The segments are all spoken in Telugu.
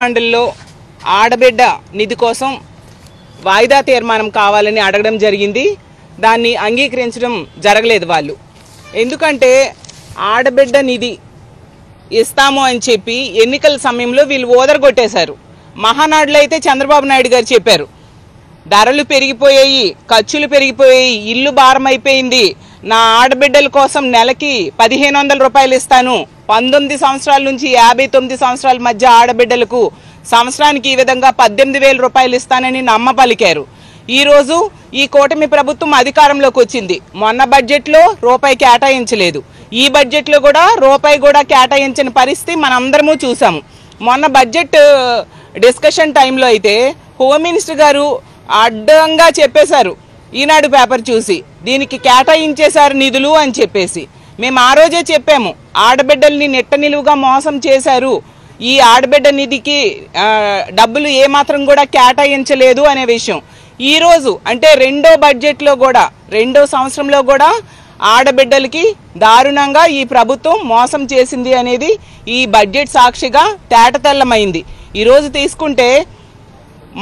మండలిలో ఆడబిడ్డ నిధి కోసం వాయిదా తీర్మానం కావాలని అడగడం జరిగింది. దాన్ని అంగీకరించడం జరగలేదు వాళ్ళు. ఎందుకంటే ఆడబిడ్డ నిధి ఇస్తాము అని చెప్పి ఎన్నికల సమయంలో వీళ్ళు ఓదరగొట్టేశారు. మహానాడులో అయితే చంద్రబాబు నాయుడు గారు చెప్పారు, ధరలు పెరిగిపోయాయి, ఖర్చులు పెరిగిపోయాయి, ఇల్లు భారం అయిపోయింది, నా ఆడబిడ్డల కోసం నెలకి 1500 రూపాయలు ఇస్తాను, 19 సంవత్సరాల నుంచి 59 సంవత్సరాల మధ్య ఆడబిడ్డలకు సంవత్సరానికి ఈ విధంగా 18,000 రూపాయలు ఇస్తానని నమ్మ పలికారు. ఈరోజు ఈ కూటమి ప్రభుత్వం అధికారంలోకి వచ్చింది. మొన్న బడ్జెట్లో రూపాయి కేటాయించలేదు, ఈ బడ్జెట్లో కూడా రూపాయి కూడా కేటాయించని పరిస్థితి మనందరము చూసాము. మొన్న బడ్జెట్ డిస్కషన్ టైంలో అయితే హోమ్ మినిస్టర్ గారు అడ్డంగా చెప్పేశారు, ఈనాడు పేపర్ చూసి దీనికి కేటాయించేశారు నిధులు అని చెప్పేసి. మేము ఆ రోజే చెప్పాము, ఆడబిడ్డల్ని నెట్ట నిలువుగా మోసం చేశారు, ఈ ఆడబిడ్డ నిధికి డబ్బులు ఏమాత్రం కూడా కేటాయించలేదు అనే విషయం. ఈరోజు అంటే రెండో బడ్జెట్లో కూడా, రెండో సంవత్సరంలో కూడా ఆడబిడ్డలకి దారుణంగా ఈ ప్రభుత్వం మోసం చేసింది అనేది ఈ బడ్జెట్ సాక్షిగా తేటతెల్లమైంది. ఈరోజు తీసుకుంటే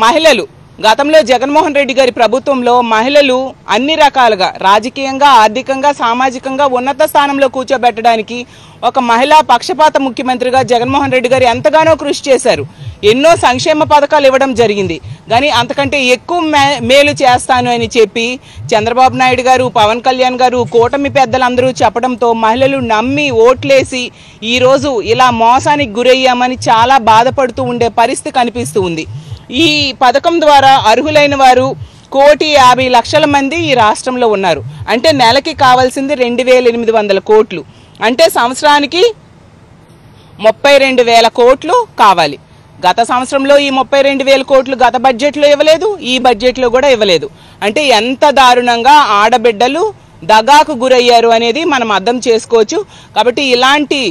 మహిళలు, గతంలో జగన్మోహన్ రెడ్డి గారి ప్రభుత్వంలో మహిళలు అన్ని రకాలుగా రాజకీయంగా, ఆర్థికంగా, సామాజికంగా ఉన్నత స్థానంలో కూర్చోబెట్టడానికి ఒక మహిళా పక్షపాత ముఖ్యమంత్రిగా జగన్మోహన్ రెడ్డి గారు ఎంతగానో కృషి చేశారు. ఎన్నో సంక్షేమ పథకాలు ఇవ్వడం జరిగింది. కానీ అంతకంటే ఎక్కువ మేలు చేస్తాను అని చెప్పి చంద్రబాబు నాయుడు గారు, పవన్ కళ్యాణ్ గారు, కూటమి పెద్దలందరూ చెప్పడంతో మహిళలు నమ్మి ఓట్లేసి ఈరోజు ఇలా మోసానికి గురయ్యామని చాలా బాధపడుతూ ఉండే పరిస్థితి కనిపిస్తూ ఉంది. ఈ పథకం ద్వారా అర్హులైన వారు 1,50,00,000 మంది ఈ రాష్ట్రంలో ఉన్నారు. అంటే నెలకి కావాల్సింది 2,800 కోట్లు, అంటే సంవత్సరానికి 32,000 కోట్లు కావాలి. గత సంవత్సరంలో ఈ 32,000 కోట్లు గత బడ్జెట్లో ఇవ్వలేదు, ఈ బడ్జెట్లో కూడా ఇవ్వలేదు. అంటే ఎంత దారుణంగా ఆడబిడ్డలు దగాకు గురయ్యారు అనేది మనం అర్థం చేసుకోవచ్చు. కాబట్టి ఇలాంటి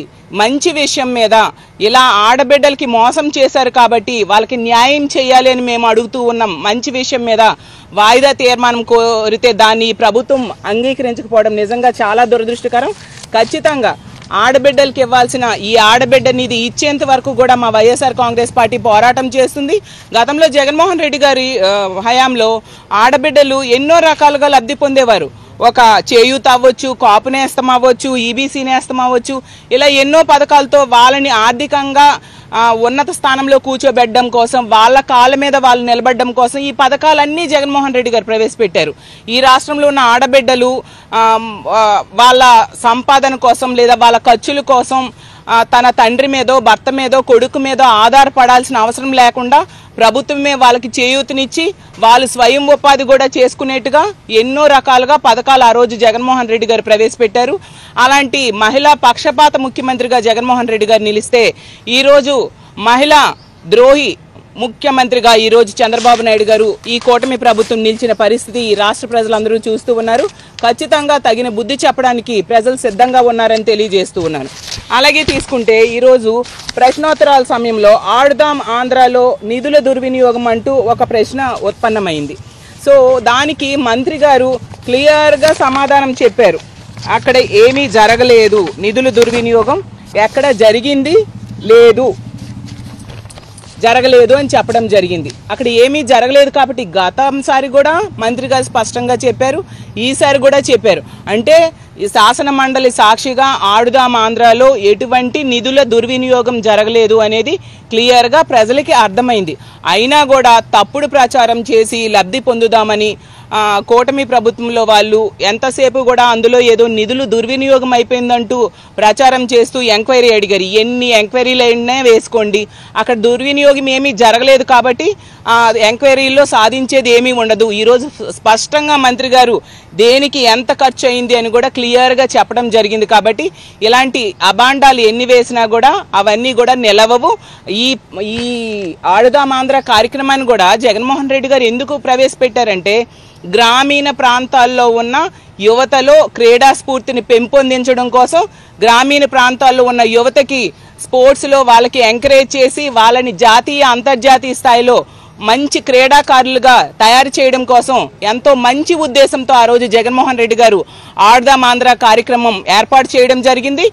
మంచి విషయం మీద ఇలా ఆడబిడ్డలకి మోసం చేశారు కాబట్టి వాళ్ళకి న్యాయం చేయాలి అని మేము అడుగుతూ ఉన్నాం. మంచి విషయం మీద వాయిదా తీర్మానం కోరితే దాన్ని ప్రభుత్వం అంగీకరించకపోవడం నిజంగా చాలా దురదృష్టకరం. ఖచ్చితంగా ఆడబిడ్డలకి ఇవ్వాల్సిన ఈ ఆడబిడ్డ నిధి ఇచ్చేంత వరకు కూడా మా వైఎస్ఆర్ కాంగ్రెస్ పార్టీ పోరాటం చేస్తుంది. గతంలో జగన్మోహన్ రెడ్డి గారి హయాంలో ఆడబిడ్డలు ఎన్నో రకాలుగా లబ్ధి పొందేవారు. ఒక చేయూత అవ్వచ్చు, కాపు నేస్తం అవ్వచ్చు, ఈబీసీ నేస్తం అవ్వచ్చు, ఇలా ఎన్నో పథకాలతో వాళ్ళని ఆర్థికంగా ఉన్నత స్థానంలో కూర్చోబెట్టడం కోసం, వాళ్ళ కాళ్ళ మీద వాళ్ళు నిలబడడం కోసం ఈ పథకాలన్నీ జగన్మోహన్ రెడ్డి గారు ప్రవేశపెట్టారు. ఈ రాష్ట్రంలో ఉన్న ఆడబిడ్డలు వాళ్ళ సంపాదన కోసం లేదా వాళ్ళ ఖర్చుల కోసం తన తండ్రి మీదో, భర్త మీదో, కొడుకు మీదో ఆధారపడాల్సిన అవసరం లేకుండా ప్రభుత్వమే వాళ్ళకి చేయూతనిచ్చి వాళ్ళు స్వయం ఉపాధి కూడా చేసుకునేట్టుగా ఎన్నో రకాలుగా పథకాలు ఆ రోజు జగన్మోహన్ రెడ్డి గారు ప్రవేశపెట్టారు. అలాంటి మహిళా పక్షపాత ముఖ్యమంత్రిగా జగన్మోహన్ రెడ్డి గారు నిలిస్తే ఈరోజు మహిళా ద్రోహి ముఖ్యమంత్రిగా ఈరోజు చంద్రబాబు నాయుడు గారు ఈ కూటమి ప్రభుత్వం నిలిచిన పరిస్థితి ఈ రాష్ట్ర ప్రజలందరూ చూస్తూ ఉన్నారు. ఖచ్చితంగా తగిన బుద్ధి చెప్పడానికి ప్రజలు సిద్ధంగా ఉన్నారని తెలియజేస్తూ ఉన్నాను. అలాగే తీసుకుంటే ఈరోజు ప్రశ్నోత్తరాల సమయంలో ఆడుదాం ఆంధ్రాలో నిధుల దుర్వినియోగం అంటూ ఒక ప్రశ్న ఉత్పన్నమైంది. సో దానికి మంత్రి గారు క్లియర్గా సమాధానం చెప్పారు. అక్కడ ఏమీ జరగలేదు, నిధుల దుర్వినియోగం ఎక్కడ జరిగింది లేదు, జరగలేదు అని చెప్పడం జరిగింది. అక్కడ ఏమీ జరగలేదు కాబట్టి గతంసారి కూడా మంత్రి గారు స్పష్టంగా చెప్పారు, ఈసారి కూడా చెప్పారు. అంటే ఈ శాసన మండలి సాక్షిగా ఆడుదాం ఆంధ్రాలో ఎటువంటి నిధుల దుర్వినియోగం జరగలేదు అనేది క్లియర్గా ప్రజలకి అర్థమైంది. అయినా కూడా తప్పుడు ప్రచారం చేసి లబ్ధి పొందుదామని కూటమి ప్రభుత్వంలో వాళ్ళు ఎంతసేపు కూడా అందులో ఏదో నిధులు దుర్వినియోగం అయిపోయిందంటూ ప్రచారం చేస్తూ ఎంక్వైరీ అడిగారు. ఎన్ని ఎంక్వైరీలు అయినా వేసుకోండి, అక్కడ దుర్వినియోగం ఏమీ జరగలేదు కాబట్టి ఎంక్వైరీల్లో సాధించేది ఏమీ ఉండదు. ఈరోజు స్పష్టంగా మంత్రి గారు దేనికి ఎంత ఖర్చు అయింది అని కూడా క్లియర్గా చెప్పడం జరిగింది. కాబట్టి ఇలాంటి అబాండాలు ఎన్ని వేసినా కూడా అవన్నీ కూడా నిలవవు. ఈ ఆడుదాం ఆంధ్ర కార్యక్రమాన్ని కూడా జగన్మోహన్ రెడ్డి గారు ఎందుకు ప్రవేశపెట్టారంటే గ్రామీణ ప్రాంతాల్లో ఉన్న యువతలో క్రీడా స్ఫూర్తిని పెంపొందించడం కోసం, గ్రామీణ ప్రాంతాల్లో ఉన్న యువతకి స్పోర్ట్స్లో వాళ్ళకి ఎంకరేజ్ చేసి వాళ్ళని జాతీయ అంతర్జాతీయ స్థాయిలో మంచి క్రీడాకారులుగా తయారు చేయడం కోసం ఎంతో మంచి ఉద్దేశంతో ఆ రోజు జగన్మోహన్ రెడ్డి గారు ఆడుదాం ఆంధ్ర కార్యక్రమం ఏర్పాటు చేయడం జరిగింది.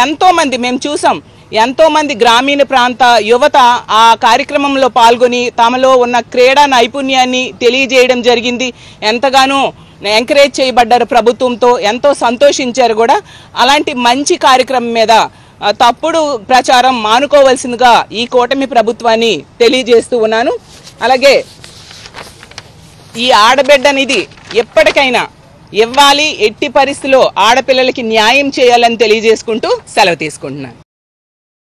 ఎంతో మంది మేము చూసాం, ఎంతోమంది గ్రామీణ ప్రాంత యువత ఆ కార్యక్రమంలో పాల్గొని తమలో ఉన్న క్రీడా నైపుణ్యాన్ని తెలియజేయడం జరిగింది. ఎంతగానో ఎంకరేజ్ చేయబడ్డారు ప్రభుత్వంతో, ఎంతో సంతోషించారు కూడా. అలాంటి మంచి కార్యక్రమం మీద తప్పుడు ప్రచారం మానుకోవాల్సిందిగా ఈ కూటమి ప్రభుత్వాన్ని తెలియజేస్తూ ఉన్నాను. అలాగే ఈ ఆడబిడ్డ నిధి ఎప్పటికైనా ఇవ్వాలి, ఎట్టి పరిస్థితిలో ఆడపిల్లలకి న్యాయం చేయాలని తెలియజేసుకుంటూ సెలవు తీసుకుంటున్నాను.